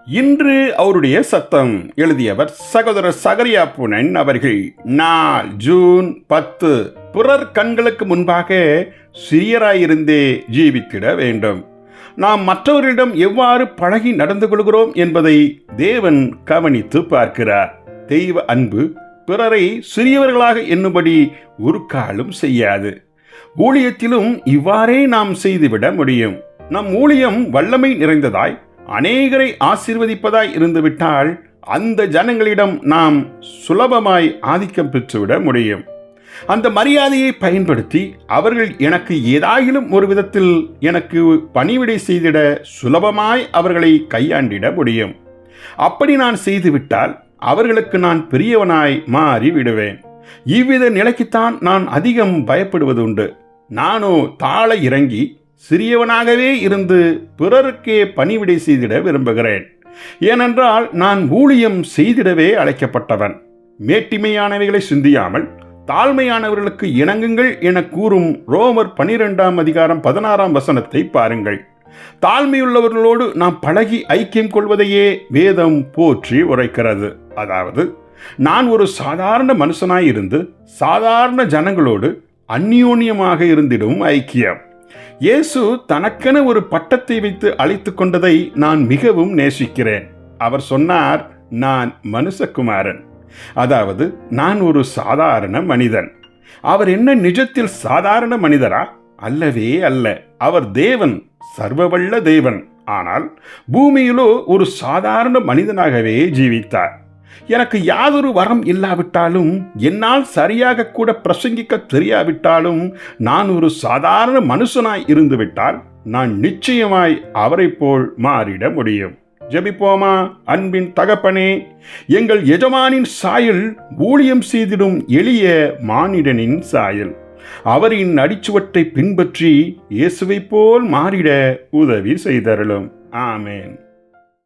இன்று அவருடைய சத்தம். எழுதியவர் சகோதரர் சகரியா புனன் அவர்கள். நாள் ஜூன் 10. பிறர் கண்களுக்கு முன்பாக சிறியராயிருந்தே ஜீவித்திட வேண்டும். நாம் மற்றவர்களிடம் எவ்வாறு பழகி நடந்து கொள்கிறோம் என்பதை தேவன் கவனித்து பார்க்கிறார். தெய்வ அன்பு பிறரை சிறியவர்களாக எண்ணும்படி ஒரு காலும் செய்யாது. ஊழியத்திலும் இவ்வாறே நாம் செய்துவிட முடியும். நம் ஊழியம் வல்லமை நிறைந்ததாய் அநேகரை ஆசீர்வதிப்பதாய் இருந்துவிட்டால் அந்த ஜனங்களிடம் நாம் சுலபமாய் ஆதிக்கம் பெற்றுவிட முடியும். அந்த மரியாதையை பயன்படுத்தி அவர்கள் எனக்கு ஏதாயிலும் ஒரு விதத்தில் எனக்கு பணிவிடை செய்திட சுலபமாய் அவர்களை கையாண்டிட முடியும். அப்படி நான் செய்துவிட்டால் அவர்களுக்கு நான் பெரியவனாய் மாறி விடுவேன். இவ்வித நிலைக்குத்தான் நான் அதிகம் பயப்படுவதுண்டு. நானோ தாழ இறங்கி சிறியவனாகவே இருந்து பிறருக்கே பணிவிடை செய்திட விரும்புகிறேன். ஏனென்றால் நான் ஊழியம் செய்திடவே அழைக்கப்பட்டவன். மேட்டிமையானவைகளை சிந்தியாமல் தாழ்மையானவர்களுக்கு இணங்குங்கள் என கூறும் ரோமர் 12:16 பாருங்கள். தாழ்மையுள்ளவர்களோடு நாம் பழகி ஐக்கியம் கொள்வதையே வேதம் போற்றி உரைக்கிறது. அதாவது நான் ஒரு சாதாரண மனுஷனாயிருந்து சாதாரண ஜனங்களோடு அந்யோன்யமாக இருந்திடும் ஐக்கியம். இயேசு தனக்கென ஒரு பட்டத்தை வைத்து அழைத்து கொண்டதை நான் மிகவும் நேசிக்கிறேன். அவர் சொன்னார், நான் மனுஷகுமாரன், அதாவது நான் ஒரு சாதாரண மனிதன். அவர் என்ன நிஜத்தில் சாதாரண மனிதரா? அல்லவே அல்ல. அவர் தேவன், சர்வவல்ல தேவன். ஆனால் பூமியிலோ ஒரு சாதாரண மனிதனாகவே ஜீவித்தார். எனக்கு யாதொரு வரம் இல்லாவிட்டாலும், என்னால் சரியாக கூட பிரசங்கிக்க தெரியாவிட்டாலும், நான் ஒரு சாதாரண மனுஷனாய் இருந்துவிட்டால் நான் நிச்சயமாய் அவரை போல் மாறிட முடியும். ஜெபிப்போமா? அன்பின் தகப்பனே, எங்கள் எஜமானின் சாயல் ஊழியம் செய்திடும் எளிய மானிடனின் சாயல். அவரின் அடிச்சுவட்டை பின்பற்றி இயேசுவை போல் மாறிட உதவி செய்தருளும். ஆமேன்.